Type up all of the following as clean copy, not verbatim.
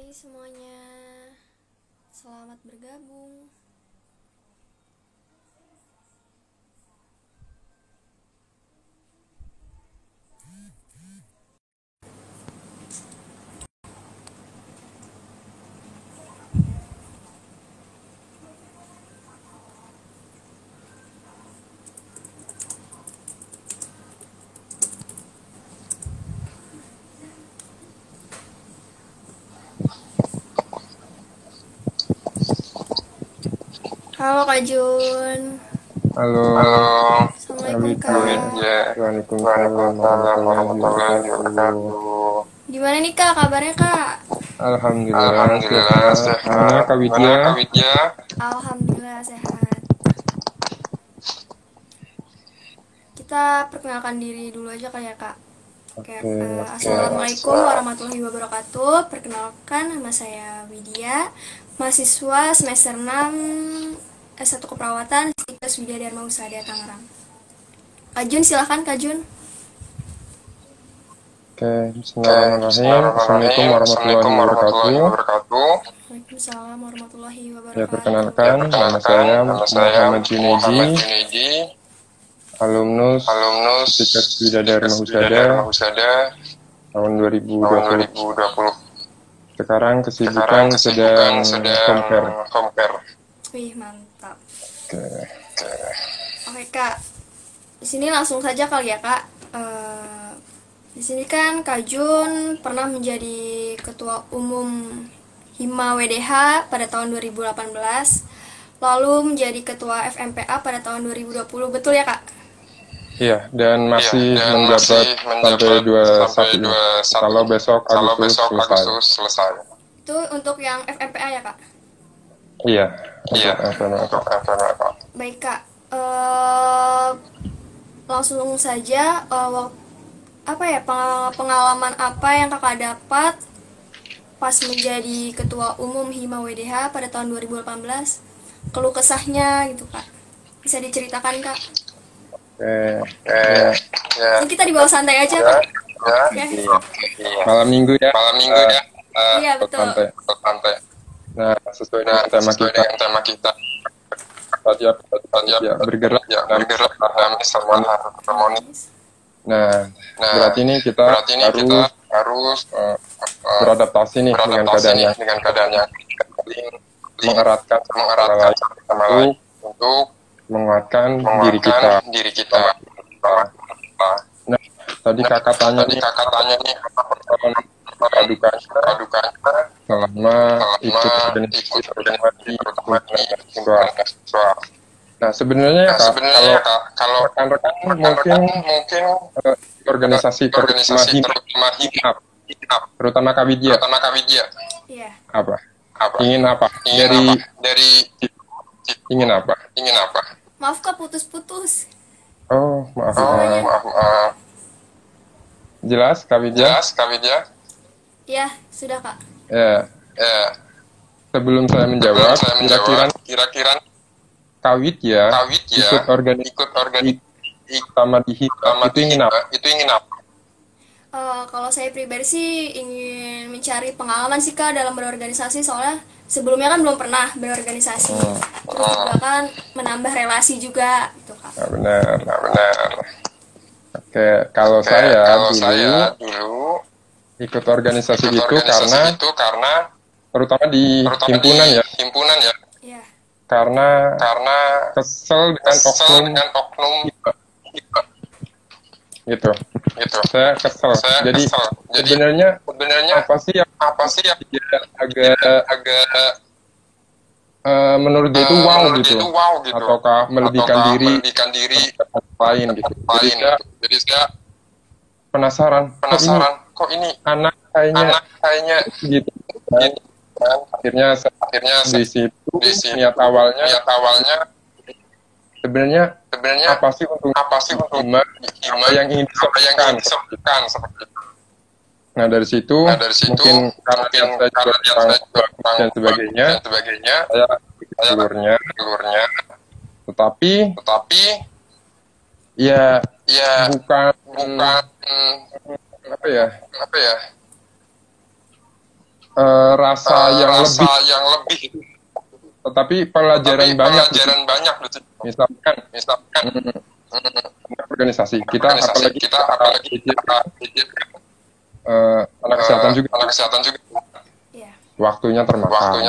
Hai semuanya, selamat bergabung. Halo Kak Jun. Halo, Assalamualaikum Kak Kak. ya. Waalaikumsalam warahmatullahi wabarakatuh. Gimana nih Kak kabarnya Kak? Alhamdulillah sehat. Gimana Kak Widya? Alhamdulillah sehat. Kita perkenalkan diri dulu aja Kak ya Kak. Oke, Oke, Assalamualaikum warahmatullahi wabarakatuh. Perkenalkan nama saya Widya, mahasiswa semester 6 S1 Keperawatan Sikas Widya Dharma Husada Tangerang. Kak Jun silahkan Kak Jun. Bismillahirrahmanirrahim. Assalamualaikum warahmatullahi wabarakatuh. Waalaikumsalam warahmatullahi Ya, wabarakatuh. perkenalkan, nama saya Muhammad Junaidi, alumnus Sikat Widya Dharma Husada tahun 2020. Sekarang kesibukan sedang compare. Wih mantap. Oke. Oke Kak, di sini langsung saja kali ya Kak. Di sini kan Kak Jun pernah menjadi ketua umum Hima WDH pada tahun 2018, lalu menjadi ketua FMPA pada tahun 2020, betul ya Kak? Iya, dan masih menjabat sampai 21 ini. Kalau besok Agustus selesai. Itu untuk yang FMPA ya Kak? Iya, untuk FMPA. Baik Kak, langsung saja pengalaman apa yang Kakak dapat pas menjadi ketua umum Hima WDH pada tahun 2018? Keluh kesahnya gitu Kak. Bisa diceritakan Kak? Ini kita di bawah santai aja Kak. Malam minggu ya. Iya betul. Santai. Nah, sesuai dengan tema kita. Bergerak dalam harmonis. Nah, berarti ini kita harus beradaptasi nih dengan keadaan yang mengeratkan sama lain untuk menguatkan diri kita. Nah, tadi kakak tanya nih padukan selama ikut organisasi terutama di siswa. Nah, sebenarnya kalau rekan-rekan mungkin organisasi terutama HIMAP, terutama Kak Widya. Iya. Apa? Ingin apa? Ingin apa? Maaf Kak putus-putus. Oh, maaf. Jelas Kak Widya? Iya, sudah Kak. Ya. Sebelum saya menjawab, kira-kira Kak Widya ikut organisasi sama di HIMAP itu ingin apa? Kalau saya pribadi sih ingin mencari pengalaman sih Kak dalam berorganisasi, soalnya sebelumnya kan belum pernah berorganisasi. Terus juga kan menambah relasi juga gitu Kak. Benar. Oke, kalau saya dulu ikut organisasi itu karena terutama di himpunan ya. Iya. Karena kesel dengan oknum gitu. Saya kesel. Jadi sebenarnya apa sih yang agak menurut dia itu wow gitu, ataukah melebihkan diri lain gitu. Jadi saya penasaran kok ini anak kayaknya gitu. Akhirnya di situ niat awalnya sebenarnya apa sih untuk Hima, apa yang ingin disampaikan seperti itu. Nah, dari situ mungkin karena saya juga dan sebagainya saya ikut jalurnya, tetapi ya bukan apa ya rasa yang lebih, tetapi pelajaran banyak misalkan organisasi kita apalagi anak kesehatan juga Iya, waktunya termakan,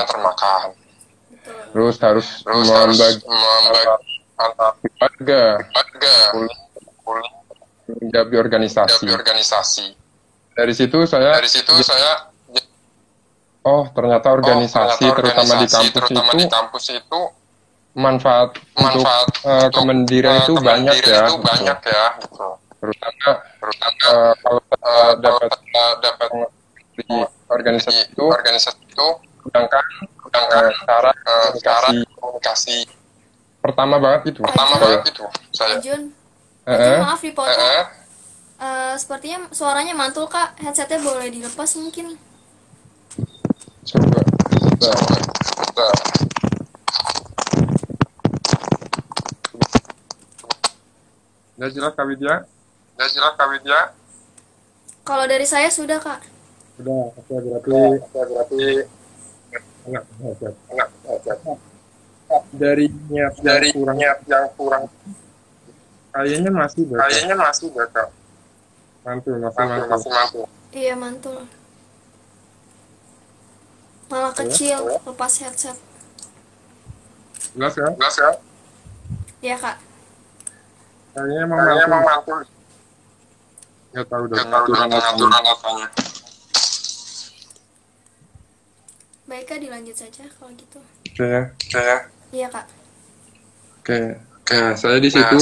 betul. terus harus membagi antara keluarga menjadi organisasi. Dari situ saya oh ternyata organisasi terutama di kampus itu manfaat untuk kemandirian itu banyak ya, gitu. Terutama kalau dapat di organisasi itu sedangkan cara komunikasi pertama banget itu saya. Jun, maaf dipotong. Sepertinya suaranya mantul kak, headsetnya boleh dilepas mungkin. Coba. Udah jelas Kak Widya? Kalau dari saya sudah kak. Sudah, oke, berarti enggak. Dari niat yang kurang kayaknya masih Kak. Mantul. Iya mantul. Malah kecil lepas headset. Jelas ya? Iya kak. Kayaknya emang mantul. Nggak tahu aturan apanya. Baik kak, dilanjut saja kalau gitu. Oke ya. Iya kak. Oke. Nah, saya di situ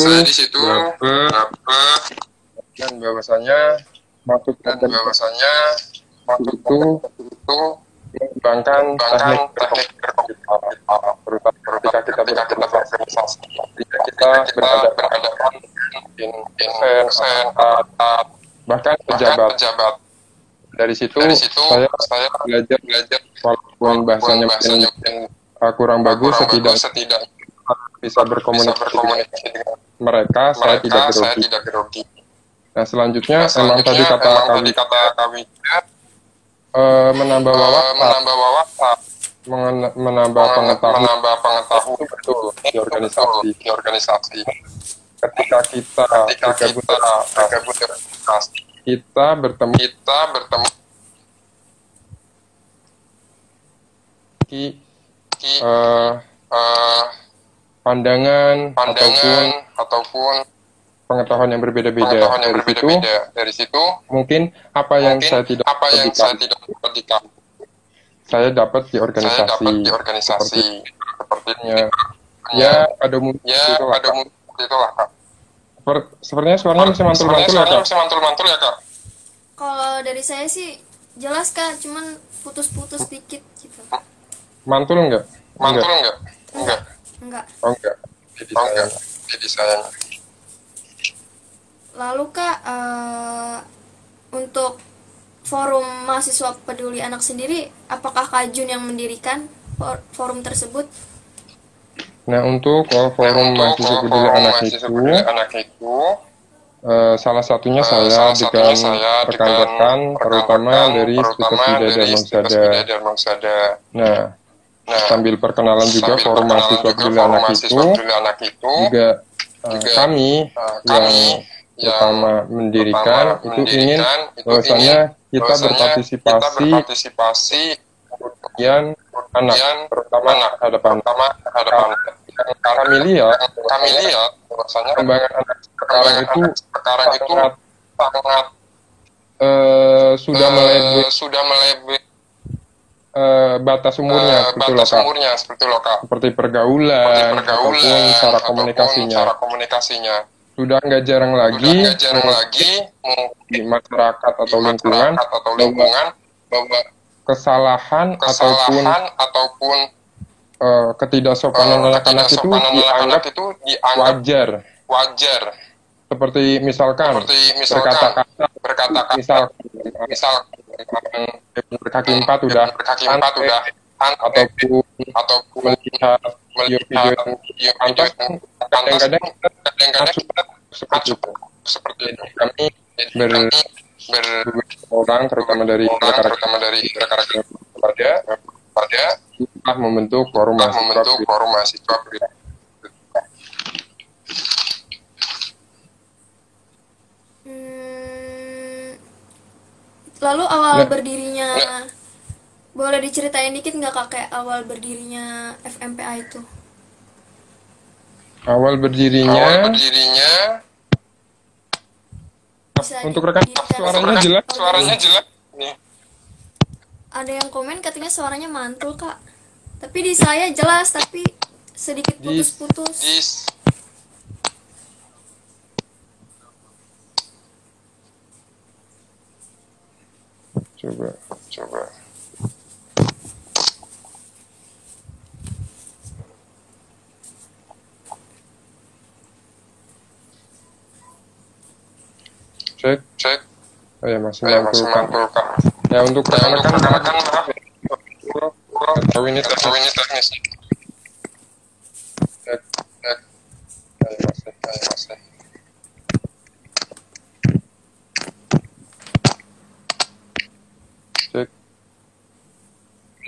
dan bahwasanya maksud itu mengembangkan teknik terutama ketika kita berorganisasi, ketika kita berhadapan dosen, bahkan pejabat. Dari situ saya belajar walaupun bahasanya mungkin kurang bagus, setidaknya bisa berkomunikasi dengan mereka, saya tidak grogi. Nah selanjutnya memang tadi kata kami menambah wawasan, menambah pengetahuan itu betul di organisasi. Ketika kita bergabung kita bertemu pandangan ataupun pengetahuan yang berbeda-beda. Dari situ mungkin apa yang saya tidak perhatikan saya dapat di organisasi. Sepertinya ya pada umumnya itulah Kak. Sepertinya suaranya masih mantul-mantul ya Kak. Kalau dari saya sih jelas kak, cuman putus-putus dikit gitu. Mantul enggak? Enggak. Oh enggak. Jadi saya. Lalu kak, untuk forum mahasiswa peduli anak sendiri, apakah Kak Jun yang mendirikan forum tersebut? Nah untuk forum mahasiswa peduli anak itu salah satunya saya dengan rekan-rekan terutama dari Stika Darmangsada. Nah sambil perkenalan juga forum mahasiswa peduli anak itu juga kami yang pertama mendirikan itu ingin bahwasanya kita berpartisipasi kemudian terutama hadapan kami lihat bahwasanya perkembangan anak sekarang itu sangat sudah melebihi batas umurnya seperti loh Kak. Seperti pergaulan ataupun cara komunikasinya. Sudah nggak jarang lagi di masyarakat atau lingkungan bahwa kesalahan ataupun ketidaksopanan anak-anak itu dianggap wajar. Seperti misalkan berkata-kata misal berkaki empat udah ataupun melihat video pantas kadang-kadang seperti itu. Kami orang terutama dari rekan-rekan telah membentuk forum mahasiswa. Lalu awal berdirinya, boleh diceritain dikit nggak Kak, kayak awal berdirinya FMPA itu? Awal berdirinya Bisa untuk rekan didirikan. suaranya jelas. Nih. Ada yang komen katanya suaranya mantul Kak, tapi di saya jelas tapi sedikit putus-putus. Coba. Cek. Oh ya, masih mantul Kak. Ya, untuk rekan-rekan maaf ya. Tahu ini teknis. Cek. Masih. Cek.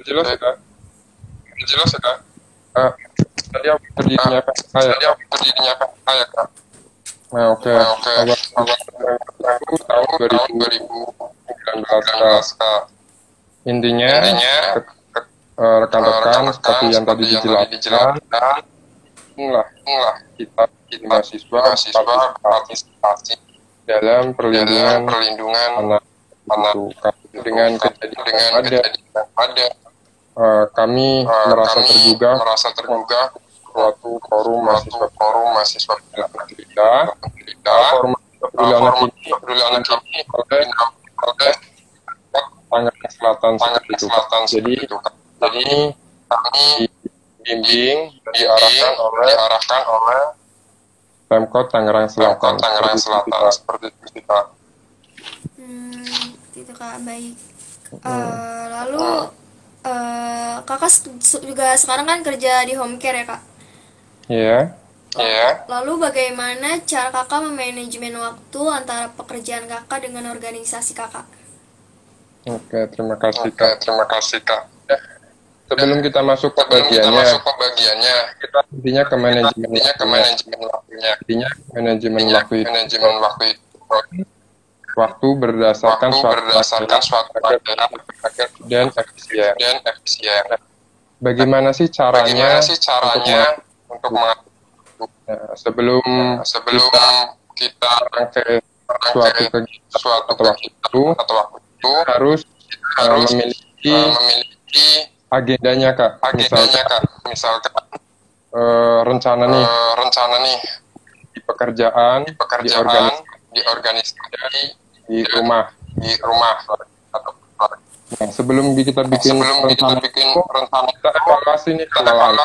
Jelas ya Kak? Tadi aku berdirinya kayak Kak. Nah, oke. Aku tahun 2019 Kak. Intinya rekan-rekan seperti yang tadi dijelaskan, inilah kita mahasiswa partisipasi dalam perlindungan anak itu. Dengan kejadian ada kami merasa tergugah suatu forum mahasiswa kita forum peduli anak ini oleh Tangerang Selatan seperti itu. Jadi kami dibimbing diarahkan oleh Pemkot Tangerang Selatan seperti itu Kak. Gitu Kak, baik. Lalu Kakak juga sekarang kan kerja di home care ya Kak? Iya. Lalu bagaimana cara Kakak memanajemen waktu antara pekerjaan Kakak dengan organisasi Kakak? Oke, terima kasih Kak. Sebelum kita masuk ke bagiannya, kita intinya ke manajemen waktunya. Intinya manajemen waktu itu. Waktu berdasarkan suatu dan efisien. Bagaimana sih caranya untuk sebelum kita ke suatu kegiatan atau waktu itu harus memiliki agendanya Kak. Misalkan rencana nih di pekerjaan, di organisasi, di rumah. Nah, sebelum kita bikin rencana, kita evaluasi nih kemalahan.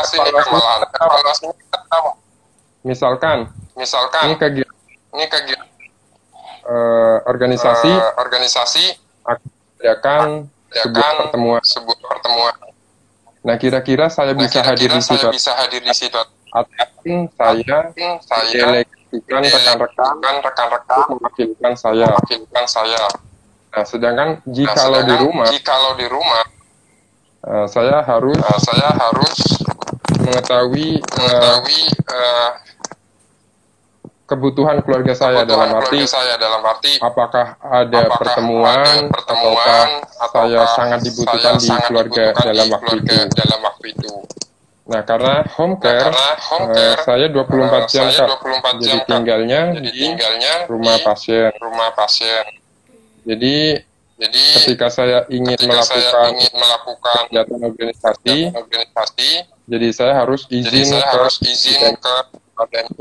Misalkan ini kegiatan organisasi akan mengadakan sebuah pertemuan. Nah, kira-kira saya bisa hadir di situ. Ataupun saya delegasikan rekan-rekan mewakilkan saya. Nah, sedangkan jikalau di rumah, saya harus mengetahui kebutuhan keluarga saya dalam arti apakah ada pertemuan ataukah saya sangat dibutuhkan di keluarga dalam waktu itu. Nah, karena home care, saya 24 jam Kak. Jadi tinggalnya di rumah pasien. Jadi ketika saya ingin melakukan kegiatan organisasi, jadi saya harus izin ke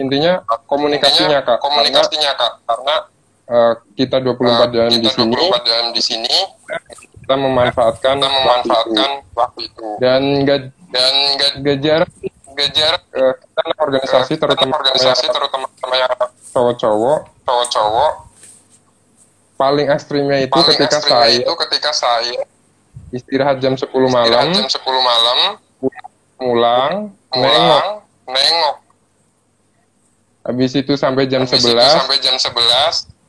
intinya komunikasinya Kak. Karena kita 24 jam di sini, kita memanfaatkan waktu itu. Dan gak jarang kita organisasi terutama yang cowok-cowok paling ekstrimnya itu ketika saya istirahat jam 10 malam pulang nengok habis itu sampai jam 11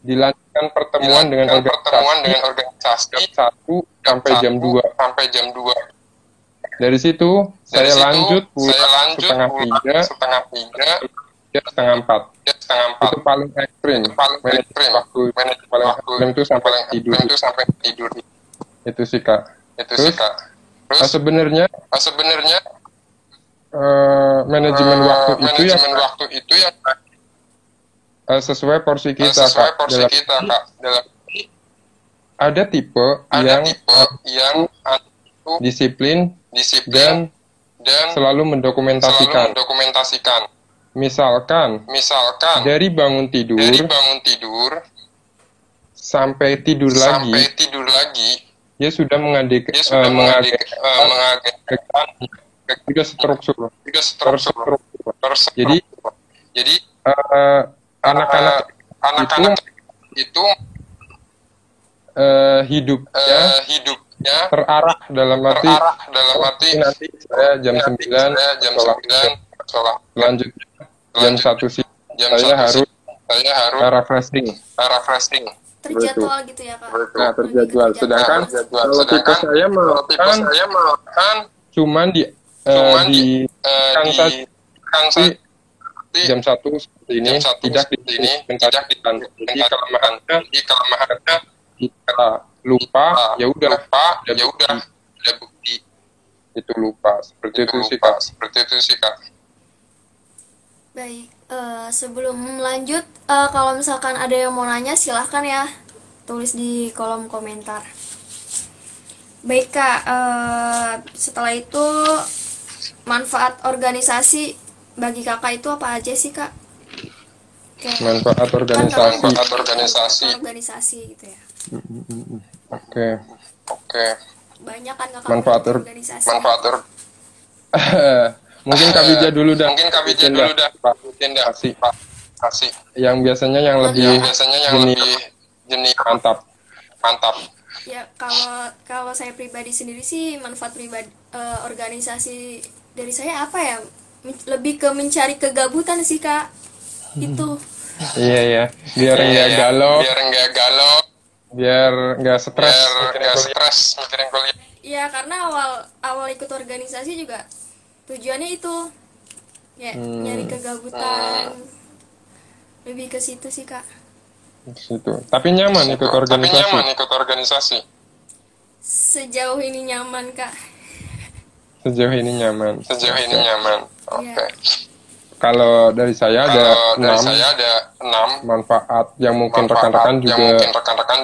dilanjutkan pertemuan dengan organisasi jam 1 sampai jam 2. Dari situ saya lanjut pulang setengah 3, setengah 4. Itu paling ekstrim. Waktu paling ekstrim itu sampai tidur. Itu sih Kak. Terus sebenarnya manajemen waktu itu ya sesuai porsi kita Kak. Ada tipe yang disiplin dan selalu mendokumentasikan. Misalkan dari bangun tidur sampai tidur lagi, dia sudah mengadekan sudah struktur. Jadi anak-anak itu hidupnya terarah dalam arti nanti saya jam 9 sholat, selanjutnya jam 1 siang saya harus refreshing. Terjadwal gitu ya Kak. Nah, terjadwal. Sedangkan kalau tipe saya melakukan cuman di jam 1 seperti ini tidak ditentukan. Jadi kelemahannya jika lupa ya udah bukti itu lupa. Seperti itu sih Kak. Baik, sebelum lanjut, kalau misalkan ada yang mau nanya silahkan ya, tulis di kolom komentar. Baik Kak, setelah itu manfaat organisasi bagi kakak itu apa aja sih Kak? Manfaat organisasi gitu ya. Oke. Banyak kan kakak Manfaat organisasi. Mungkin Kak Bija dulu dah. Kasih. Yang biasanya yang lebih jenis mantap. Ya, kalau saya pribadi sendiri sih manfaat pribadi organisasi dari saya apa ya? Lebih ke mencari kegabutan sih Kak. Itu. Iya. Biar enggak galau. Biar enggak stres mikirin kuliah. Iya, karena awal ikut organisasi juga tujuannya itu ya nyari kegabutan. Lebih ke situ sih Kak. Situ. Tapi nyaman ikut organisasi. Sejauh ini nyaman Kak. Sejauh ini nyaman. Oke. Kalau dari saya ada 6 manfaat yang mungkin rekan-rekan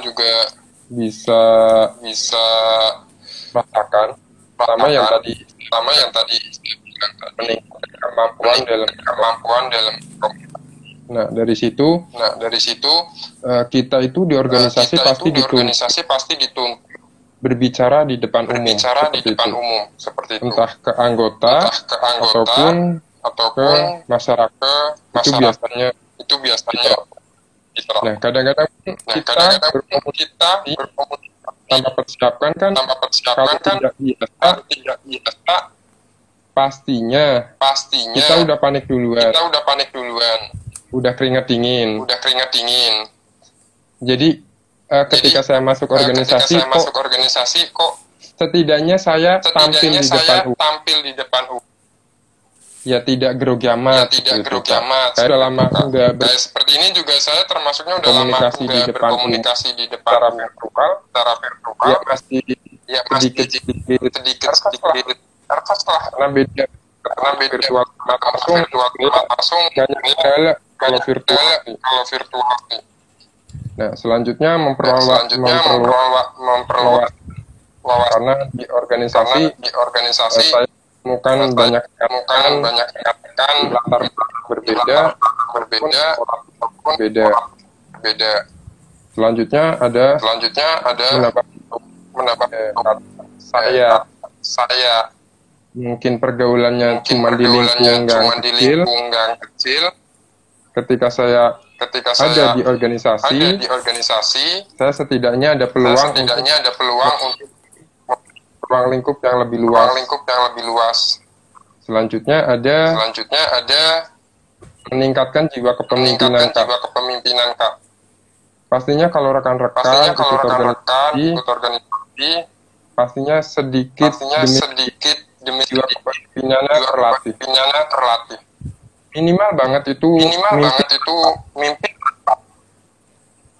juga bisa rasakan. Pertama yang tadi meningkatkan kemampuan dalam Nah, dari situ kita itu di organisasi pasti dituntut berbicara di depan umum seperti itu. Entah ke anggota ataupun ke masyarakat. Itu biasanya. Nah, kadang-kadang kita berkomunikasi tanpa persiapkan kan, kalau tidak biasa, pastinya kita udah panik duluan. Udah keringat dingin. Jadi ketika saya masuk organisasi kok setidaknya saya tampil di depan umum. Ya tidak grogi amat. Saya udah lama enggak seperti ini juga saya termasuknya udah lama enggak berkomunikasi di depan secara virtual. Ya masih sedikit karena beda virtual langsung kalau virtual. Nah, selanjutnya memperluas karena di organisasi saya temukan banyak latar belakang berbeda. Selanjutnya ada menambah saya mungkin pergaulannya cuma di lingkungan kecil. Ketika saya ada di organisasi, saya setidaknya ada peluang untuk ruang lingkup yang lebih luas. Selanjutnya ada meningkatkan jiwa kepemimpinan Kak. Pastinya kalau rekan-rekan ikut organisasi, pastinya sedikit demi jiwa kepemimpinannya terlatih. Minimal banget itu mimpi.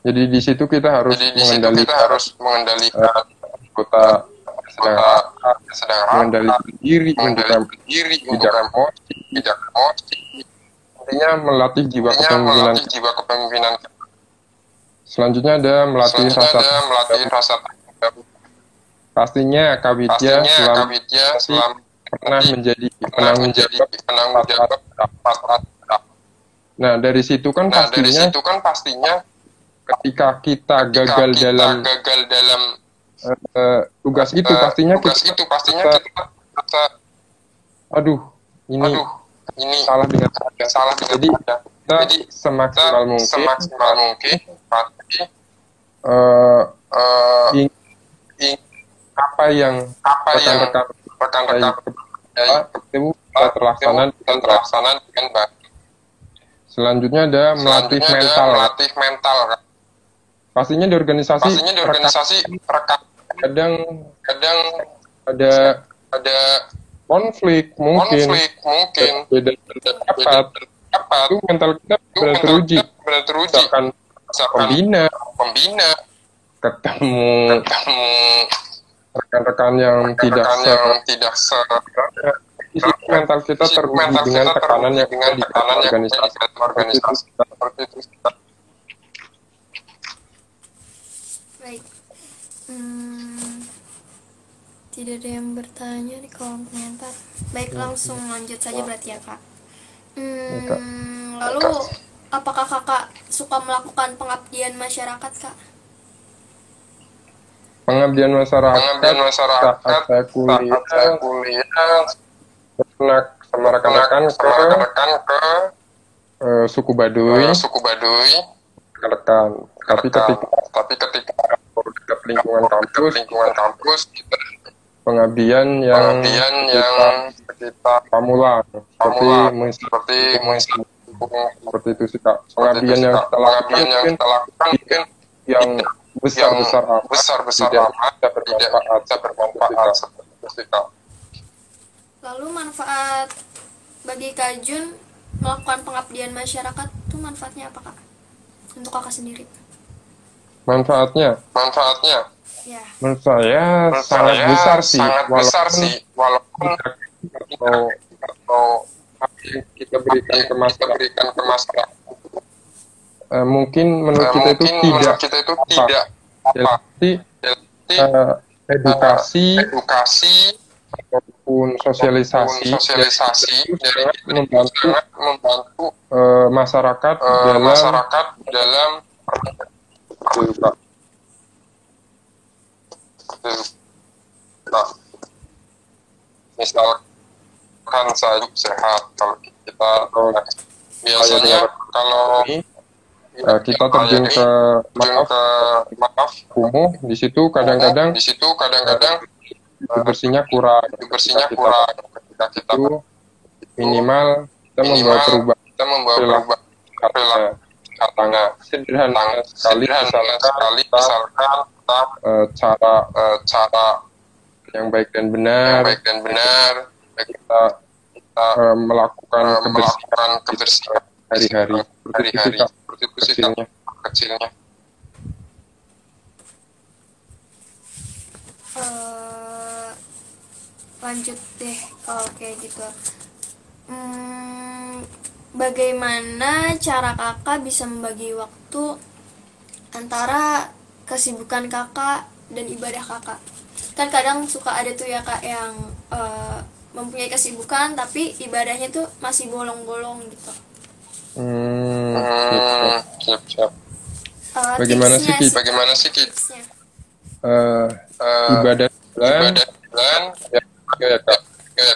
Jadi di situ kita harus mengendalikan anggota sedang mengendalikan diri, tidak emosi. Intinya melatih jiwa kepemimpinan. Selanjutnya ada melatih rasa pastinya Kak Widya selama pernah menjadi penanggung jawab. Nah, dari situ kan pastinya ketika kita gagal dalam tugas itu pastinya kita aduh ini salah dengan saya. Jadi kita semaksimal mungkin apa yang rekan-rekan itu terlaksana dengan baik. Selanjutnya ada melatih mental. Pastinya di organisasi kadang ada konflik mungkin beda pendapat, itu mental kita benar teruji. Misalkan pembina ketemu rekan-rekan yang tidak mental kita teruji dengan tekanan yang di organisasi. Baik. Tidak ada yang bertanya di kolom komentar. Baik, langsung lanjut saja berarti ya Kak. Lalu apakah Kakak suka melakukan pengabdian masyarakat Kak? Pengabdian masyarakat saat saya kuliah pernah sama rekan-rekan ke suku Baduy rekan. Tapi ketika dekat lingkungan kampus pengabdian yang kita pamulang seperti itu sih Kak. Pengabdian yang kita lakukan mungkin yang besar amat tidak bermanfaat seperti Kak. Lalu manfaat bagi Kak Jun melakukan pengabdian masyarakat itu manfaatnya apa Kak? Untuk Kakak sendiri. Manfaatnya Ya. menurut saya sangat besar sih walaupun atau apa yang kita berikan ke masyarakat mungkin menurut kita itu tidak jadi edukasi ataupun sosialisasi dari membantu masyarakat dalam misalkan saya sehat, kalau kita biasanya kalau kita terjun ke kumuh, di situ kadang-kadang bersihnya kurang. Ketika kita minimal kita membawa perubahan perilaku sederhana sekali misalkan cara yang baik dan benar kita melakukan kebersihan hari-hari seperti itu kecilnya. Lanjut deh kalau kayak gitu. Bagaimana cara Kakak bisa membagi waktu antara kesibukan Kakak dan ibadah Kakak? Kan kadang suka ada tuh ya Kak yang mempunyai kesibukan tapi ibadahnya tuh masih bolong-bolong gitu. Siap. Bagaimana sih Kit? Ibadah bulan ya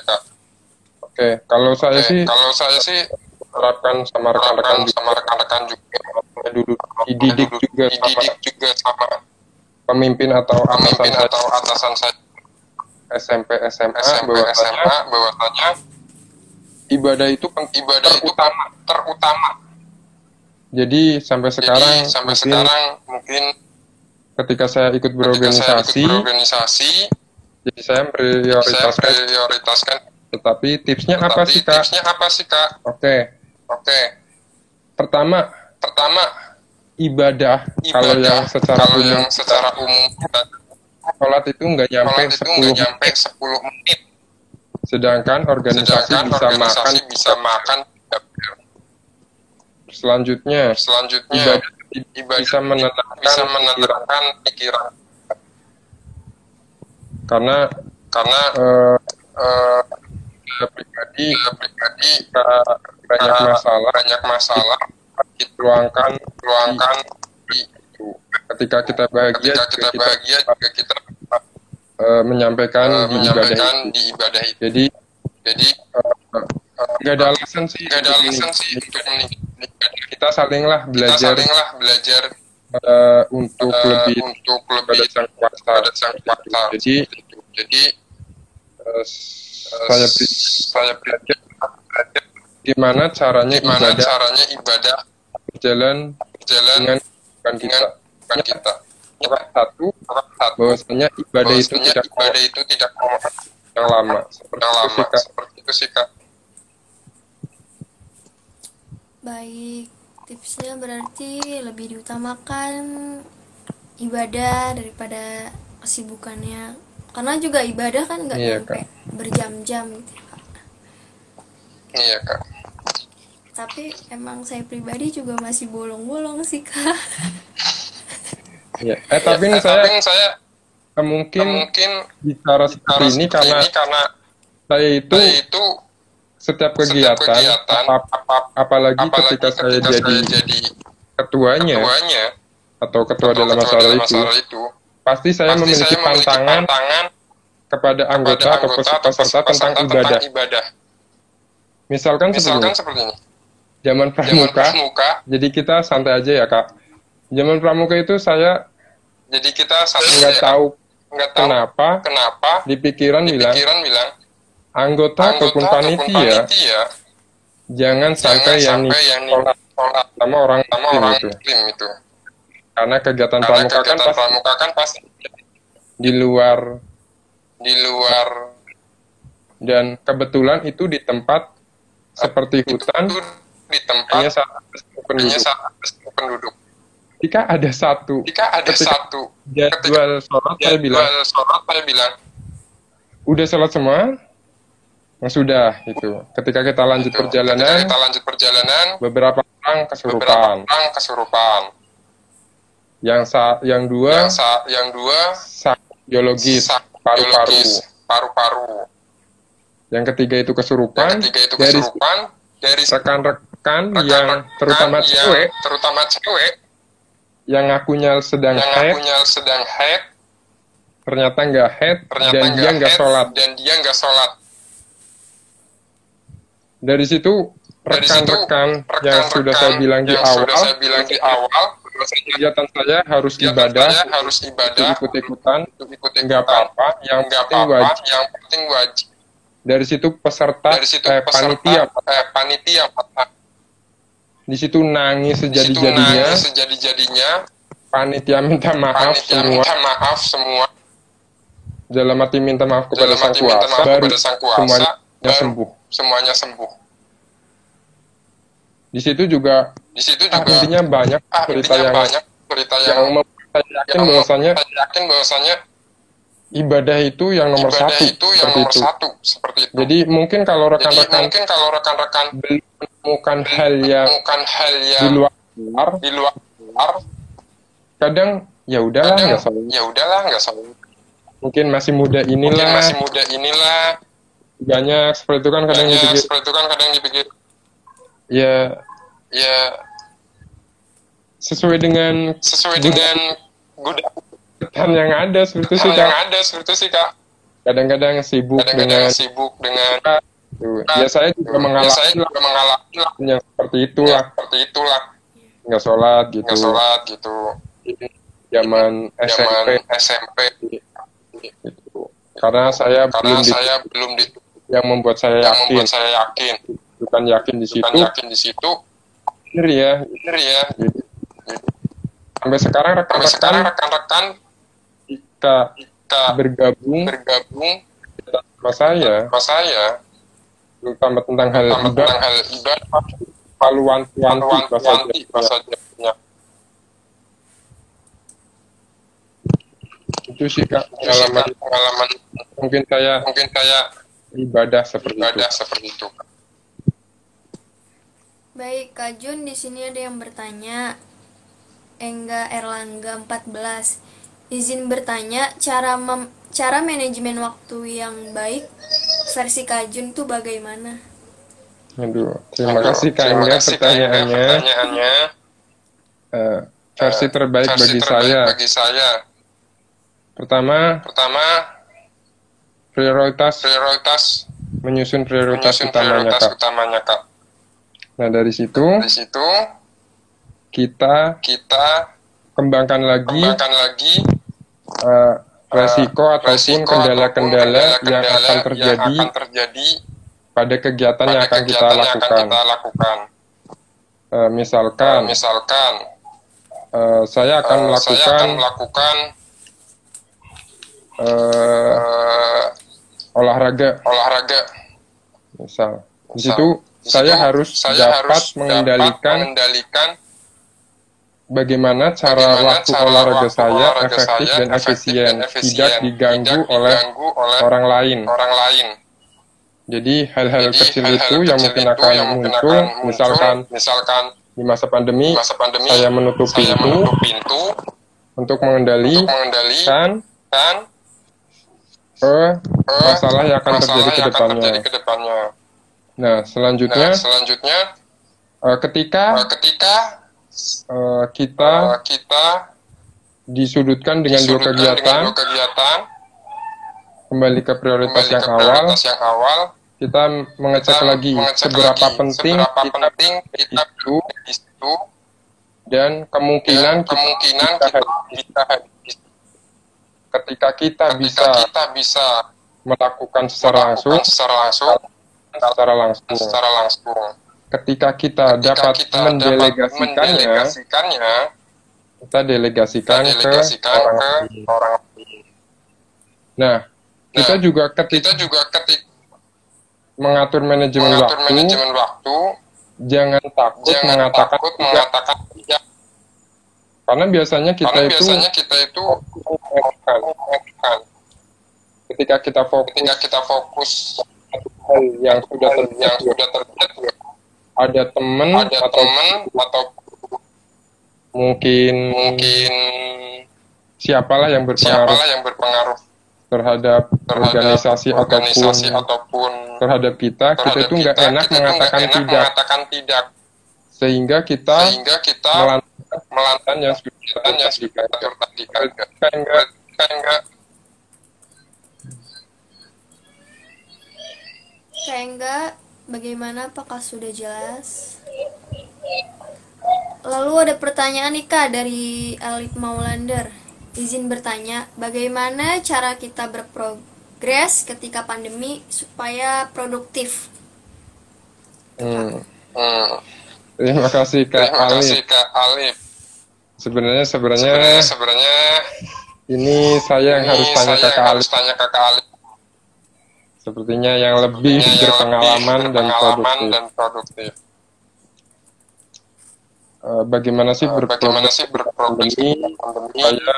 Kak. Oke, kalau saya sih terapkan sama rekan-rekan juga dulu dididik juga sama pemimpin atau atasan saya SMP SMA bahwasanya ibadah itu terutama Jadi sampai sekarang mungkin ketika saya ikut berorganisasi, jadi saya prioritaskan. Tetapi tipsnya apa sih Kak? Oke. Pertama ibadah. Kalau yang secara umum sholat itu nggak nyampe 10 menit. Sedangkan organisasi bisa makan. Selanjutnya ibadah bisa menenangkan pikiran. Karena saya pribadi banyak masalah dituangkan di itu. Ketika kita bahagia juga kita menyampaikan di ibadah itu. Jadi nggak ada alasan sih untuk menikah. Kita salinglah belajar untuk lebih pada sang kuasa. Jadi saya belajar gimana caranya ibadah berjalan dengan bukan kita. Satu, bahwasanya ibadah itu tidak yang lama. Seperti itu sih Kak. Baik, tipsnya berarti lebih diutamakan ibadah daripada kesibukannya. Karena juga ibadah kan nggak nyampe berjam-jam gitu ya Kak. Iya Kak. Tapi emang saya pribadi juga masih bolong-bolong sih Kak. Ya. Tapi saya mungkin bicara seperti ini karena saya itu setiap kegiatan apalagi ketika saya jadi ketuanya atau ketua dalam masalah itu pasti saya memiliki pantangan kepada anggota atau peserta tentang ibadah. Misalkan seperti ini. Zaman pramuka, jadi kita santai aja ya Kak. Zaman pramuka itu saya nggak tahu kenapa di pikiran bilang anggota ataupun panitia jangan sampai yang sholat sama orang muslim itu. Karena kegiatan pramuka kan pasti di luar dan kebetulan itu di tempat seperti hutan hanya penduduk. Jika ada satu jadwal sholat saya bilang udah sholat semua. Sudah itu. Ketika kita lanjut perjalanan, beberapa orang kesurupan. Yang dua biologis, paru-paru. Yang ketiga itu kesurupan. Dari rekan-rekan yang terutama cewek, yang ngakunya sedang haid, ternyata nggak haid dan dia nggak sholat. Dari situ rekan-rekan yang sudah saya bilang di awal, kegiatan saya harus ibadah, ikut-ikutan, nggak apa-apa, yang penting wajib. Dari situ peserta, panitia, di situ nangis sejadi-jadinya, panitia minta maaf semua, dalam hati minta maaf kepada sang kuasa, baru semuanya sembuh. Di situ juga intinya banyak cerita yang yakin bahwasanya ibadah itu yang nomor satu seperti itu. Jadi mungkin kalau rekan-rekan belum menemukan hal yang di luar, kadang ya udahlah nggak salah. Mungkin masih muda inilah. Banyak seperti itu kan kadang dipikir. Ya sesuai dengan godaan yang ada seperti itu sih Kak. Kadang-kadang sibuk dengan ya saya juga mengalami yang seperti itulah. Nggak sholat gitu. Zaman SMP gitu. Karena saya belum yang membuat saya yakin bukan yakin di situ ya. Jadi, sampai sekarang rekan-rekan jika bergabung sama saya, terutama tentang hal ibadah, paluan-wanti bahasa Jawanya. Itu sih Kak pengalaman mungkin saya ibadah seperti itu. Baik, Kak Jun, di sini ada yang bertanya. Engga Erlangga 14. Izin bertanya, cara manajemen waktu yang baik versi Kak Jun itu bagaimana? Aduh, terima kasih Kak Engga pertanyaannya. Versi terbaik bagi saya. Pertama, prioritas menyusun prioritas utamanya Kak. Nah dari situ kita kembangkan lagi resiko ataupun kendala-kendala yang akan terjadi pada kegiatan yang akan kita lakukan. Misalkan saya akan melakukan olahraga. Misal, di situ saya harus dapat mengendalikan bagaimana cara waktu olahraga saya efektif dan efisien, tidak diganggu oleh orang lain. Jadi hal-hal kecil itu yang mungkin akan muncul, misalkan di masa pandemi saya menutup pintu untuk mengendalikan masalah yang akan terjadi ke depannya. Nah, selanjutnya ketika kita disudutkan dengan dua kegiatan, kembali ke prioritas yang awal, kita mengecek lagi seberapa penting kita itu dan kemungkinan kita ketika kita bisa melakukan secara langsung. Ketika kita dapat mendelegasikannya, kita delegasikan ke orang lain. Nah, kita juga ketika mengatur manajemen waktu, jangan takut mengatakan tidak. Karena biasanya kita itu ketika kita fokus hal yang sudah terjadi, ada teman atau mungkin siapalah yang berpengaruh terhadap organisasi ataupun terhadap kita itu nggak enak mengatakan tidak, sehingga kita melantan yang sudah diatur tadi kan enggak. Bagaimana, apakah sudah jelas? Lalu ada pertanyaan nih Kak dari Alif Maulander. Izin bertanya, bagaimana cara kita berprogres ketika pandemi supaya produktif? Terima kasih Kak Alif. Sebenarnya ini saya yang harus tanya ke Kak Alif. Sepertinya yang lebih berpengalaman dan produktif. Bagaimana sih berprogres pandemi supaya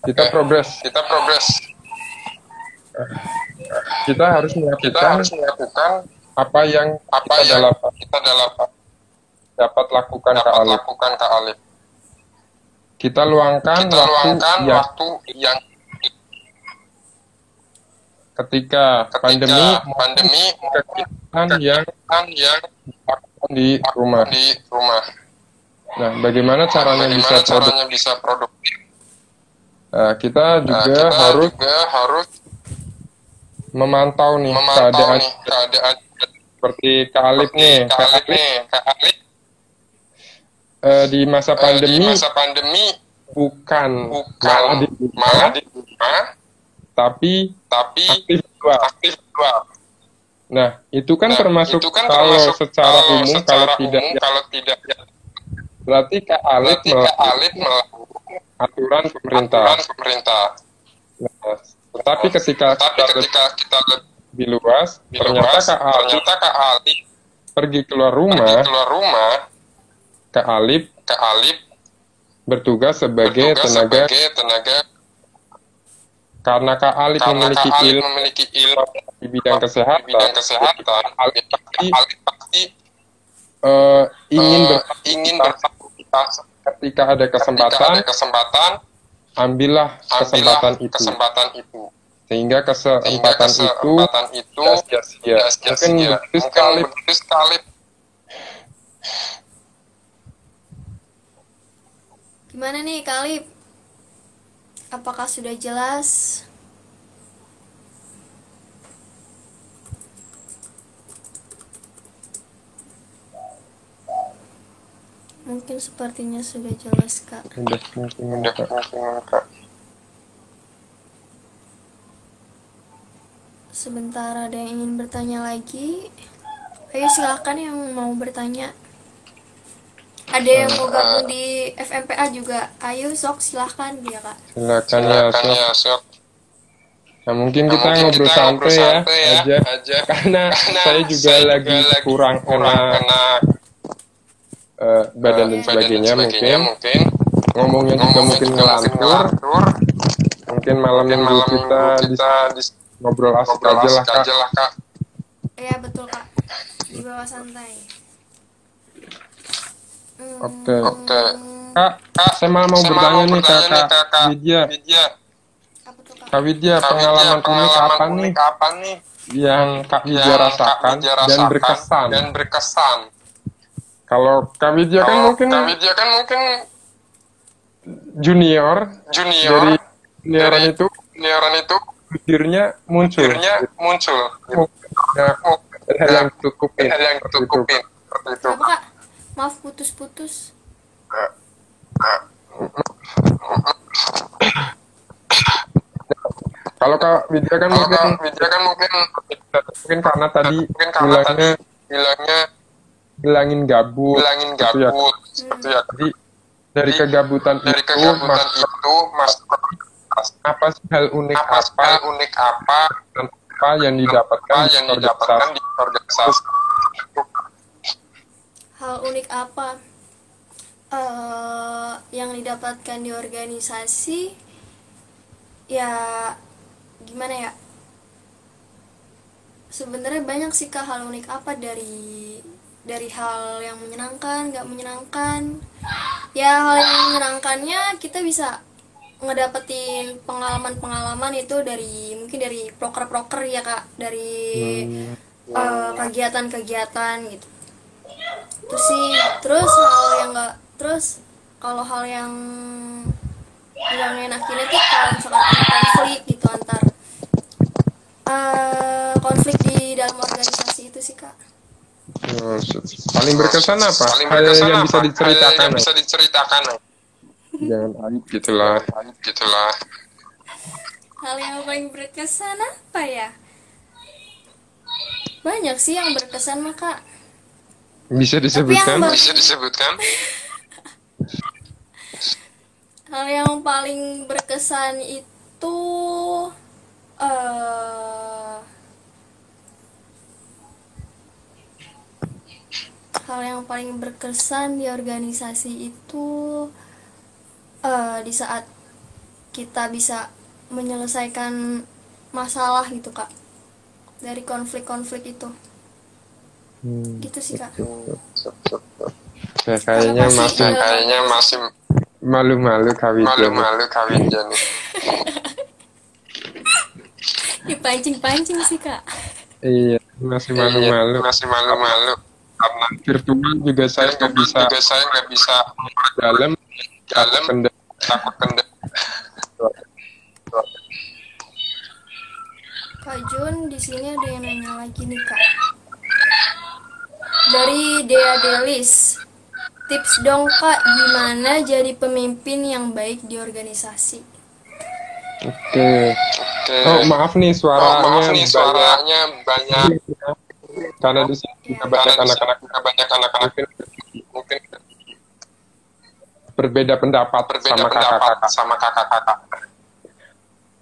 kita progres. Kita harus melakukan apa yang kita dapat lakukan Kak Alif. Kita luangkan waktu yang ketika pandemi kegiatan yang di rumah. Nah, bagaimana caranya bisa produktif? Kita juga harus memantau nih keadaan seperti Kak Alif nih. Kak Alif di masa pandemi bukan malah di rumah, tapi aktif dua. Nah, itu kan Nah, termasuk itu kan kalau termasuk secara kalau umum, secara kalau tidak, umum, kalau tidak berarti Kak Alif berarti Kak melakukan Alif melakukan aturan pemerintah. aturan pemerintah. Nah, tetapi ketika Tetapi kita ketika kita lebih luas, lebih ternyata luas, Kak Alif ternyata Kak Alif pergi keluar pergi rumah, keluar rumah, Kak Alif Kak Alif bertugas sebagai bertugas tenaga, sebagai tenaga karena Kak Alif karena Kak memiliki Alif ilmu memiliki ilmu di bidang di kesehatan, bidang kesehatan. Kak Alif Kak pasti Alif pasti ingin ingin beraktivitas ketika ada ketika ada kesempatan, kesempatan, ambillah ambillah kesempatan itu. kesempatan itu. Sehingga Sehingga kesempatan itu kesempatan itu tidak sia-sia. tidak Mungkin sia-sia. begitu Mungkin sekali. begitu sekali. Gimana nih Kak Alif? Apakah sudah jelas? Mungkin sepertinya sudah jelas Kak. Udah, Kak. Sebentar, ada yang ingin bertanya lagi? Ayo silakan yang mau bertanya. Ada yang mau gabung di FMPA juga. Ayo sok silahkan dia Kak. Silakan Silakan ya, ya, Sok. Nah, mungkin Nah, kita mungkin ngobrol kita santai ya, aja. karena saya juga lagi kurang enak badan dan sebagainya, mungkin ngomongnya juga mungkin ngelantur. Mungkin malam minggu kita ngobrol asik aja lah Kak. Iya betul Kak. Di bawah santai. Oke. Kak, saya malah mau bertanya nih Kak Widya. Apa tuh Kak? Kak Widya, pengalaman unik apa nih yang Kak Widya rasakan dan berkesan? Kalau Kak Widya kan mungkin junior dari junioran itu jujurnya muncul. Hal yang cukupin. Apa Kak? Maaf putus-putus. Kalau Kak Widya kan mungkin karena tadi bilangnya bilangin gabut. Gitu ya. Jadi dari kegabutan itu Mas apa sih hal unik apa yang didapatkan di organisasi? Hal unik apa yang didapatkan di organisasi? Ya gimana ya? Sebenarnya banyak sih Kak hal unik apa dari hal yang menyenangkan, nggak menyenangkan. Ya hal yang menyenangkannya kita bisa ngedapetin pengalaman itu mungkin dari proker ya Kak, dari kegiatan-kegiatan gitu. Terus hal yang nggak, kalau hal yang nggak ngenakin itu kalau misalkan ada konflik gitu konflik di dalam organisasi itu sih Kak. Paling berkesan apa? Hal yang bisa diceritakan. Jangan aib gitulah. Hal yang paling berkesan apa ya? Banyak sih yang berkesan mah Kak. Bisa disebutkan? Hal yang paling berkesan itu hal yang paling berkesan di organisasi itu di saat kita bisa menyelesaikan masalah gitu Kak, dari konflik itu. Gitu sih Kak. Ya, kayaknya masih malu-malu kawin nih. Dipancing sih Kak. Iya, masih malu-malu. Karena virtual juga saya nggak bisa dalam takut kendala. Kak Jun, di sini ada yang nanya lagi nih Kak. Dari Dea Delis, tips dong Kak, gimana jadi pemimpin yang baik di organisasi? Oke. Oke. Oh, maaf nih Oh, maaf nih suaranya suaranya banyak. karena di sini juga banyak anak-anak banyak anak-anak mungkin berbeda pendapat sama kakak-kakak. sama kakak-kakak.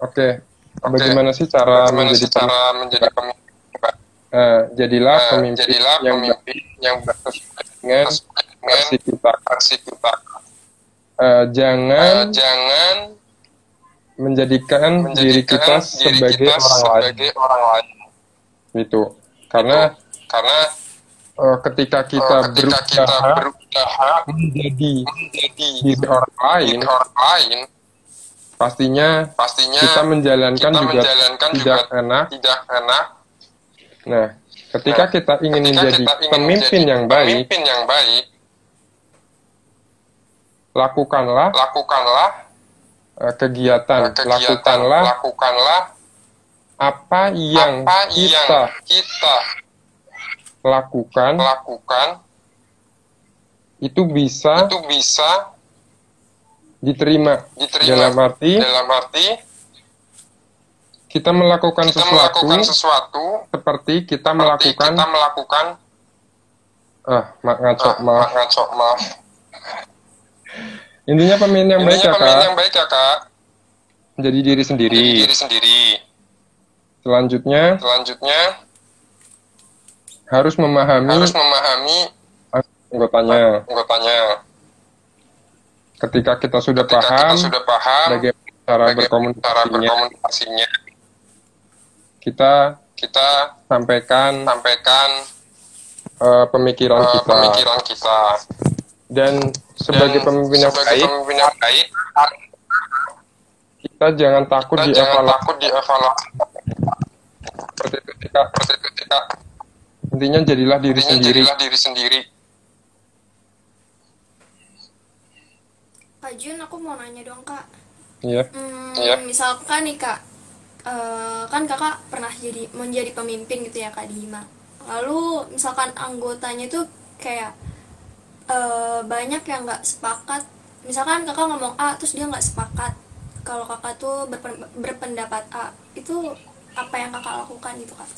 Oke. Oke. Bagaimana sih cara Bagaimana menjadi sih cara menjadi pemimpin? jadilah pemimpin Jadilah yang pemimpin yang sesuai dengan versi kita. versi kita. Jangan Jangan menjadikan diri kita sebagai orang lain. Itu. Karena ketika kita berusaha menjadi diri orang lain, pastinya kita menjalankan juga tidak enak. Nah, ketika kita ingin menjadi pemimpin yang baik, lakukanlah kegiatan, lakukanlah apa yang kita lakukan itu bisa diterima. Dalam arti kita melakukan sesuatu seperti kita melakukan maaf. Intinya pemimpin yang baik ya kak, menjadi diri sendiri. Selanjutnya harus memahami anggotanya. Ketika kita sudah paham bagaimana cara berkomunikasinya, kita sampaikan pemikiran kita. Dan sebagai pemimpin yang baik, kita jangan takut dievaluasi. Seperti itu kak. Intinya jadilah diri sendiri. Kak Jun, aku mau nanya dong kak. Iya. Misalkan nih kak, kan kakak pernah menjadi pemimpin gitu ya kak di Hima. Lalu misalkan anggotanya tuh kayak banyak yang nggak sepakat. Misalkan kakak ngomong A terus dia nggak sepakat. Kalau kakak tuh berpendapat A, itu apa yang kakak lakukan gitu kak?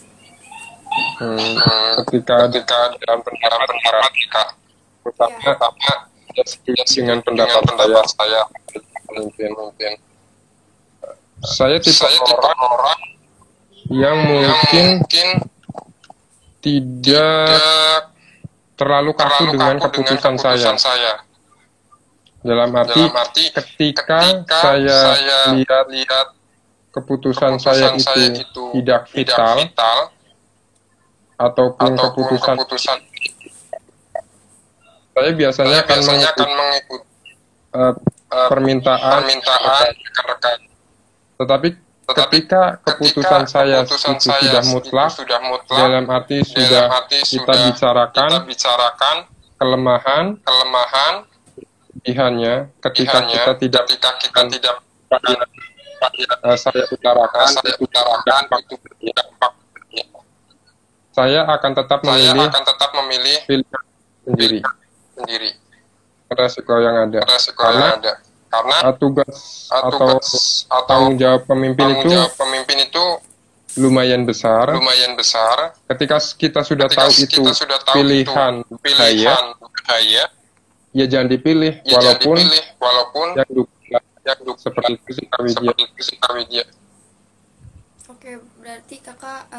Ketika dalam pendapat kak, pertama dengan pendapat saya mungkin saya tipe orang yang mungkin tidak terlalu kaku dengan keputusan saya. Dalam arti ketika saya lihat keputusan saya itu tidak vital ataupun keputusan saya biasanya akan mengikuti permintaan rekan-rekan. Tetapi ketika keputusan saya itu sudah mutlak, dalam arti sudah kita bicarakan kelemahan, kelebihannya, ketika kita tidak saya utarakan itu saya akan tetap memilih pilihan sendiri. Resiko yang ada. Karena tugas atau tanggung jawab pemimpin itu lumayan besar. Ketika kita sudah tahu itu pilihan saya, ya jangan dipilih walaupun yang seperti itu sih Kak Widya. Oke, berarti kakak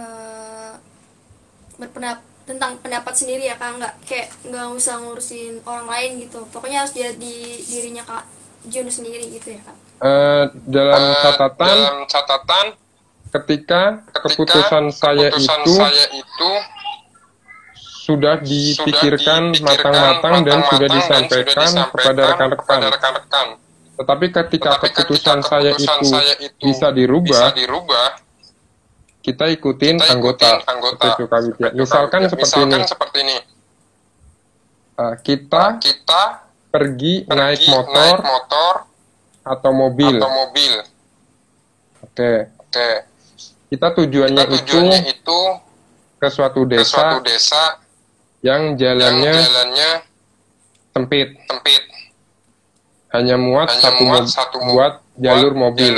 tentang pendapat sendiri ya kak, nggak usah ngurusin orang lain gitu, pokoknya harus jadi dirinya kak Jun sendiri gitu ya kak. Dalam catatan ketika keputusan saya itu sudah dipikirkan matang-matang dan sudah disampaikan kepada rekan-rekan. Tetapi ketika keputusan saya itu bisa dirubah, kita ikutin anggota. Misalkan seperti ini. Kita pergi naik motor atau mobil. Oke. Kita tujuannya itu ke suatu desa yang jalannya sempit. Hanya muat satu buat jalur mobil.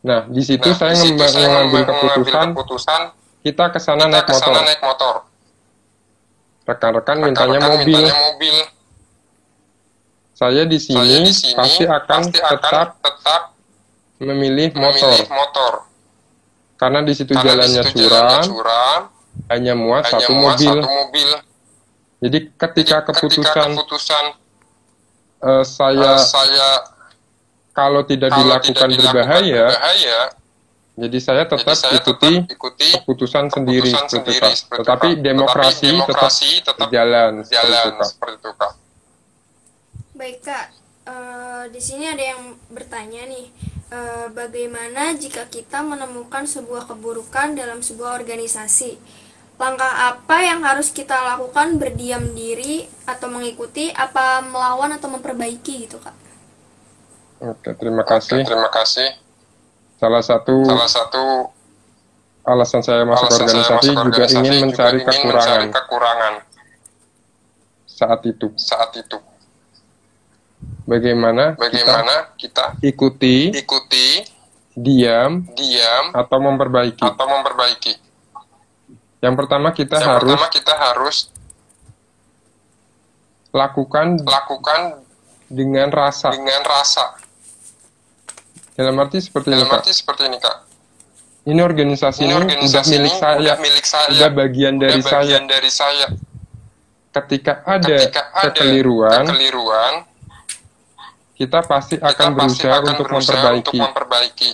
Nah, di situ Nah, saya di situ saya mengambil mengambil keputusan kita ke sana kita naik ke sana motor. naik motor. Rekan-rekan mintanya Rekan-rekan mobil. mintanya mobil. Saya di Saya sini di sini pasti akan tetap memilih motor. motor. Karena di situ Karena di jalannya situ jalannya curam, curam, hanya muat hanya satu muat mobil. satu mobil. Jadi ketika keputusan saya kalau tidak dilakukan berbahaya, jadi saya tetap ikuti keputusan sendiri seperti itu, Kak. Tetapi demokrasi tetap berjalan seperti itu, Kak. Baik Kak, di sini ada yang bertanya nih, bagaimana jika kita menemukan sebuah keburukan dalam sebuah organisasi? Langkah apa yang harus kita lakukan? Berdiam diri atau mengikuti? Apa melawan atau memperbaiki gitu Kak? Oke, terima kasih. Terima kasih. Salah satu alasan saya masuk organisasi juga ingin mencari kekurangan saat itu. Bagaimana kita ikuti, diam, atau memperbaiki. Yang pertama kita harus lakukan dengan rasa. Dalam arti seperti ini, Kak. Ini organisasi ini udah milik saya, udah bagian dari saya. Ketika ada kekeliruan, kita pasti akan berusaha untuk memperbaiki.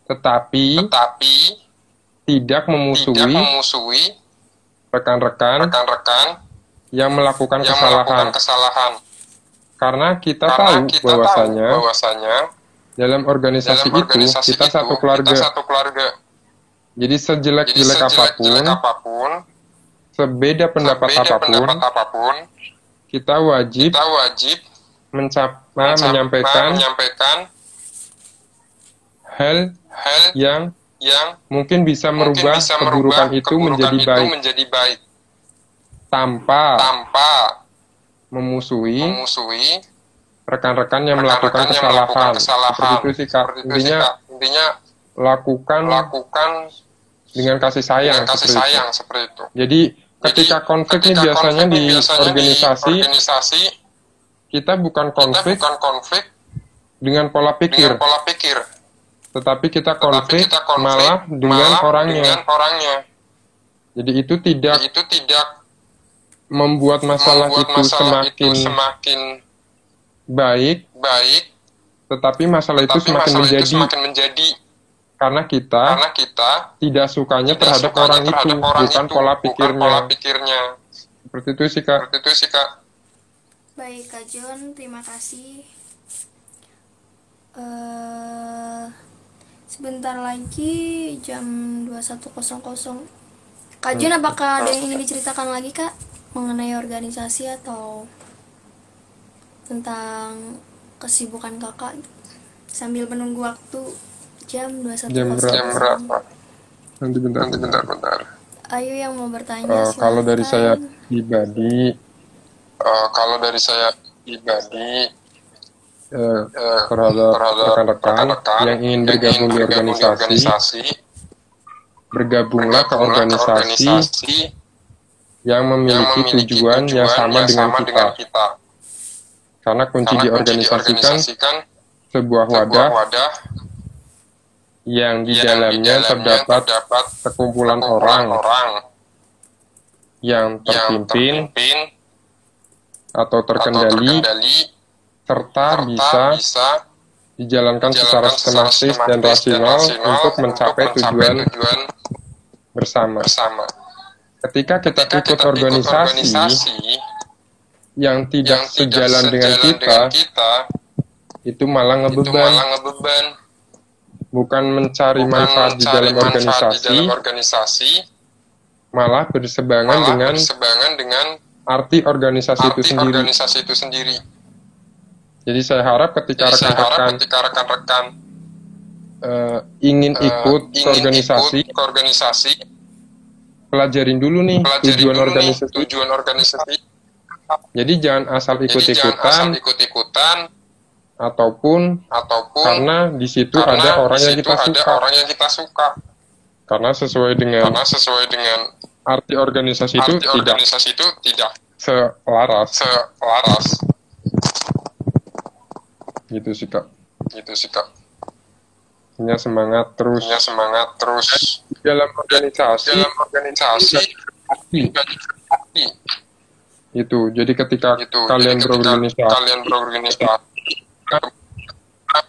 Tetapi tidak memusuhi rekan-rekan yang melakukan kesalahan. Karena kita tahu bahwasanya dalam organisasi itu kita satu keluarga. Jadi sejelek-jelek apapun, sebeda pendapat apapun, kita wajib menyampaikan hal yang mungkin bisa merubah keburukan itu menjadi baik tanpa memusuhi rekan-rekan yang melakukan kesalahan. Seperti itu sih, Kak. Intinya lakukan dengan kasih sayang seperti itu. Jadi ketika konflik ini biasanya di organisasi kita bukan konflik dengan pola pikir. Tetapi kita konflik malah dengan orangnya. Jadi itu tidak membuat masalah itu semakin baik, tetapi masalah itu semakin menjadi karena kita tidak sukanya terhadap orang itu, bukan pola pikirnya. Seperti itu sih, Kak. Baik Kak John, terima kasih. Sebentar lagi jam 21.00. Kak John, apakah ada yang ingin diceritakan lagi Kak mengenai organisasi atau tentang kesibukan Kakak sambil menunggu waktu jam 21.00? Jam berapa? Nanti bentar. Ayo yang mau bertanya. Kalau dari saya pribadi, terhadap rekan-rekan yang ingin bergabung di organisasi, bergabunglah ke organisasi yang memiliki tujuan yang sama dengan kita. Karena kunci di organisasi kan sebuah wadah yang di dalamnya terdapat sekumpulan orang yang terpimpin atau terkendali serta bisa dijalankan secara sistematis dan rasional untuk mencapai tujuan bersama. Ketika kita ikut organisasi yang tidak sejalan dengan kita, itu malah ngebeban. Bukan mencari manfaat di dalam organisasi, malah berseberangan dengan arti organisasi itu sendiri. Jadi saya harap ketika rekan-rekan ingin ikut ke organisasi, pelajarin dulu nih tujuan organisasi. Jadi jangan asal ikut-ikutan, ataupun karena di situ ada orang yang kita suka. Karena sesuai dengan arti organisasi itu tidak selaras. Gitu sih Kak. Punya semangat terus. Dalam organisasi itu. Jadi ketika kalian berorganisasi,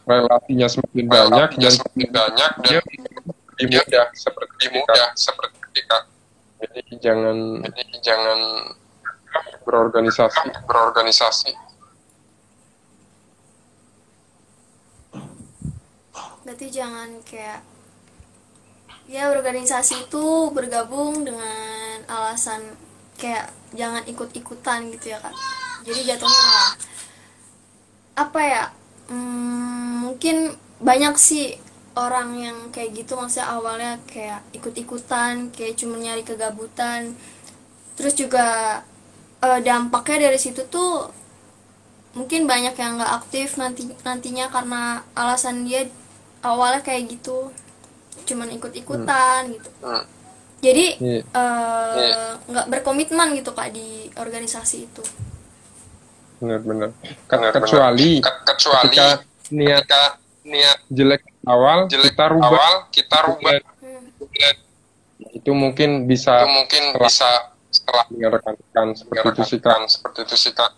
relasinya semakin banyak dan dia lebih mudah seperti Kak. Jadi jangan berorganisasi. Berarti jangan kayak ya organisasi itu bergabung dengan alasan kayak jangan ikut-ikutan gitu ya Kak. Jadi jatuhnya malah apa ya, mungkin banyak sih orang yang kayak gitu, maksudnya awalnya kayak ikut-ikutan, kayak cuma nyari kegabutan. Terus juga dampaknya dari situ tuh mungkin banyak yang nggak aktif nantinya karena alasan dia awalnya kayak gitu, cuman ikut-ikutan gitu. Jadi nggak berkomitmen gitu Kak di organisasi itu. Benar. Kecuali ketika niat jelek awal kita rubah. Itu mungkin bisa setelah dengan rekan-rekan seperti itu sih Kak.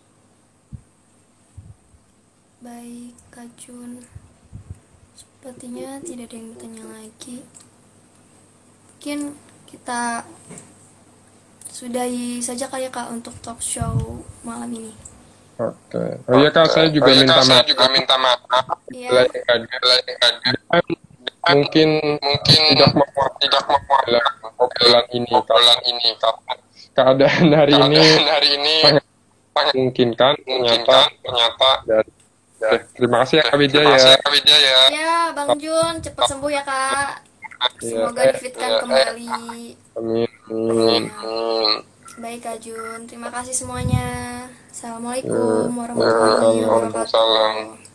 Baik Kak Jun, sepertinya tidak ada yang bertanya lagi. Mungkin kita sudahi saja kali ya Kak untuk talk show malam ini. Oke. Oh iya Kak, saya juga minta maaf. Iya. Mungkin tidak memuat obrolan ini Kak. Keadaan hari ini sangat memungkinkan ternyata. Terima kasih ya Kak Widya ya. Ya Bang Jun, cepat sembuh ya Kak. Semoga difitkan kembali. Amin. Baik Kak Jun, terima kasih semuanya. Assalamualaikum warahmatullahi wabarakatuh.